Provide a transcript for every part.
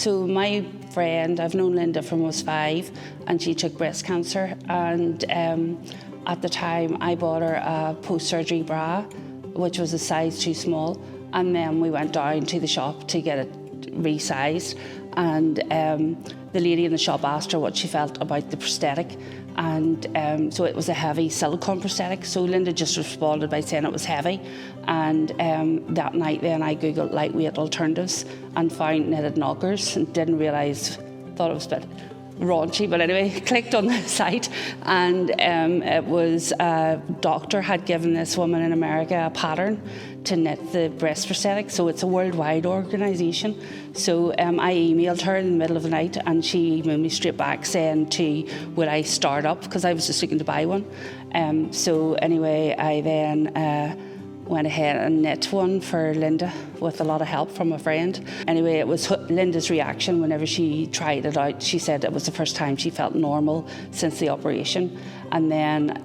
So my friend, I've known Linda from I was 5, and she took breast cancer. And at the time, I bought her a post-surgery bra, which was a size too small. And then we went down to the shop to get it resized. And the lady in the shop asked her what she felt about the prosthetic. And so it was a heavy silicone prosthetic. So Linda just responded by saying it was heavy. And that night then I Googled lightweight alternatives and found knitted knockers and didn't realise, thought it was a bit raunchy, but anyway, clicked on the site, and it was a doctor had given this woman in America a pattern to knit the breast prosthetic. So it's a worldwide organisation. So I emailed her in the middle of the night, and she emailed me straight back saying would I start up, because I was just looking to buy one. So anyway, I then went ahead and knit one for Linda with a lot of help from a friend. Anyway, it was Linda's reaction whenever she tried it out. She said it was the first time she felt normal since the operation. And then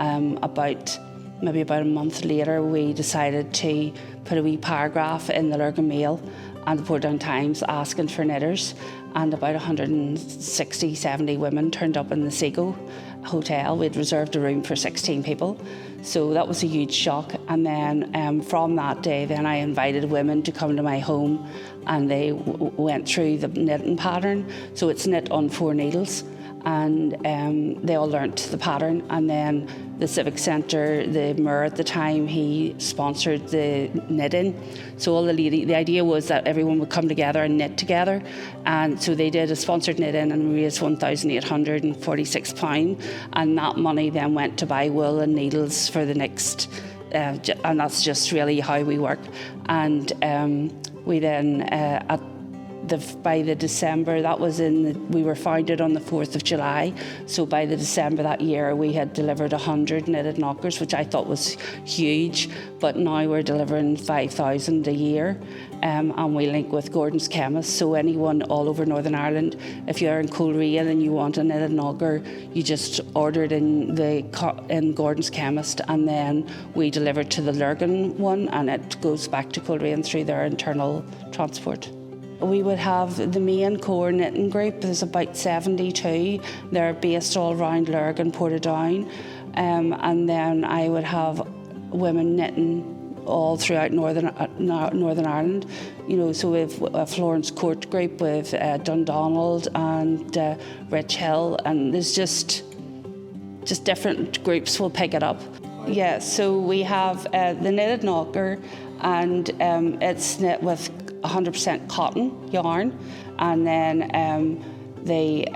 maybe about a month later, we decided to put a wee paragraph in the Lurgan Mail and the Portadown Times asking for knitters. And about 160, 70 women turned up in the Seago Hotel. We'd reserved a room for 16 people. So that was a huge shock. And then from that day, then I invited women to come to my home, and they went through the knitting pattern. So it's knit on 4 needles. And they all learnt the pattern. And then the Civic Centre, the mayor at the time, he sponsored the knitting. So the idea was that everyone would come together and knit together. And so they did a sponsored knit-in and raised £1,846. And that money then went to buy wool and needles for the next, and that's just really how we work. And we then, by the December, we were founded on the 4th of July. So by the December that year, we had delivered 100 knitted knockers, which I thought was huge. But now we're delivering 5,000 a year. And we link with Gordon's Chemist. So anyone all over Northern Ireland, if you're in Courtyard and you want a knitted knocker, you just order it in Gordon's Chemist, and then we deliver to the Lurgan one, and it goes back to Courtyard through their internal transport. We would have the main core knitting group. There's about 72. They're based all around Lurgan, Portadown. And then I would have women knitting all throughout Northern Ireland. You know, so we have a Florence Court group with Dundonald and Rich Hill, and there's just different groups will pick it up. Yeah, so we have the knitted knocker, and it's knit with 100% cotton yarn, and then the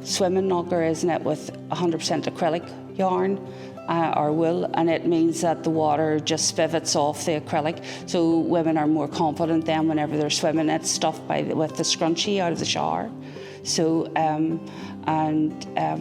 swimming knocker is knit with 100% acrylic yarn or wool, and it means that the water just pivots off the acrylic, so women are more confident then whenever they're swimming. It's stuffed with the scrunchie out of the shower. So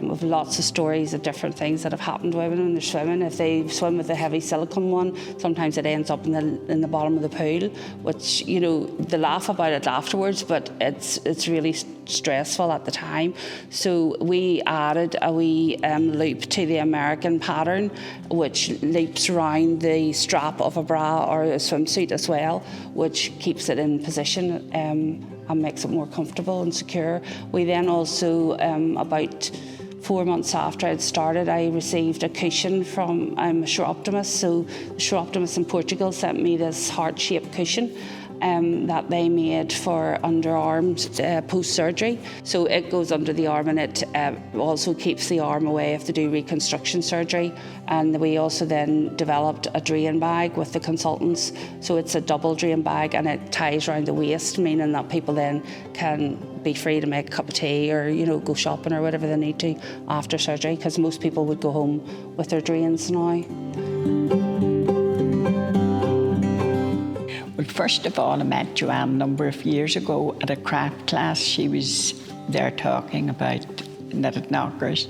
with lots of stories of different things that have happened to women when they're swimming. If they swim with a heavy silicone one, sometimes it ends up in the bottom of the pool, which, you know, they laugh about it afterwards, but it's really stressful at the time. So we added a wee loop to the American pattern, which loops around the strap of a bra or a swimsuit as well, which keeps it in position and makes it more comfortable and secure. We then also, about 4 months after I'd started, I received a cushion from a Chiroptimist. So the Chiroptimist in Portugal sent me this heart-shaped cushion that they made for underarms post-surgery. So it goes under the arm, and it also keeps the arm away if they do reconstruction surgery. And we also then developed a drain bag with the consultants. So it's a double drain bag, and it ties around the waist, meaning that people then can be free to make a cup of tea or, you know, go shopping or whatever they need to after surgery, because most people would go home with their drains now. Well, first of all, I met Joanne a number of years ago at a craft class. She was there talking about knitted knockers,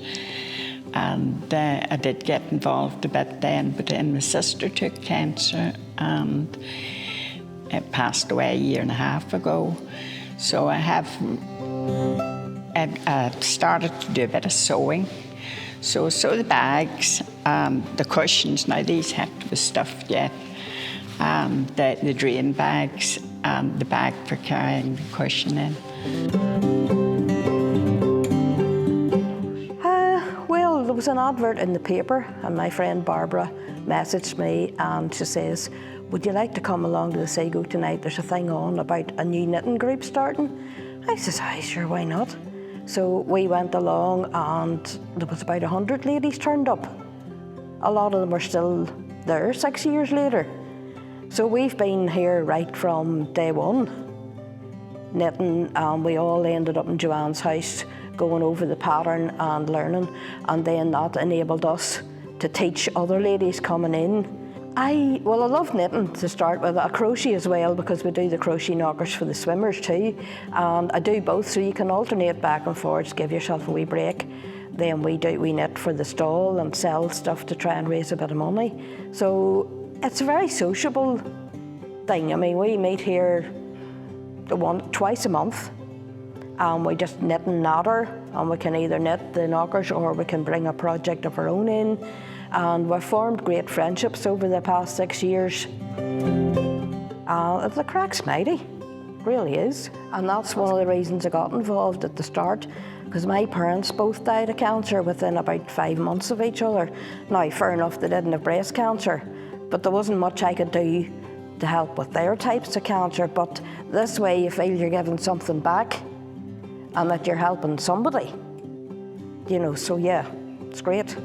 and I did get involved a bit then, but then my sister took cancer and it passed away a year and a half ago. So I started to do a bit of sewing. So I sew the bags and the cushions. Now these have to be stuffed yet. And the drain bags and the bag for carrying the cushion in. Well, there was an advert in the paper and my friend Barbara messaged me and she says, would you like to come along to the Seago tonight? There's a thing on about a new knitting group starting. I says, aye, sure, why not? So we went along and there was about 100 ladies turned up. A lot of them are still there 6 years later. So we've been here right from day one, knitting, and we all ended up in Joanne's house going over the pattern and learning, and then that enabled us to teach other ladies coming in. I love knitting to start with. I crochet as well because we do the crochet knockers for the swimmers too, and I do both, so you can alternate back and forwards, give yourself a wee break. Then we knit for the stall and sell stuff to try and raise a bit of money. So it's a very sociable thing. I mean, we meet here twice a month. We just knit and natter, and we can either knit the knockers or we can bring a project of our own in. And we've formed great friendships over the past 6 years. The crack's mighty, really is. And that's one of the reasons I got involved at the start, because my parents both died of cancer within about 5 months of each other. Now, fair enough, they didn't have breast cancer, but there wasn't much I could do to help with their types of cancer. But this way you feel you're giving something back and that you're helping somebody, so yeah, it's great.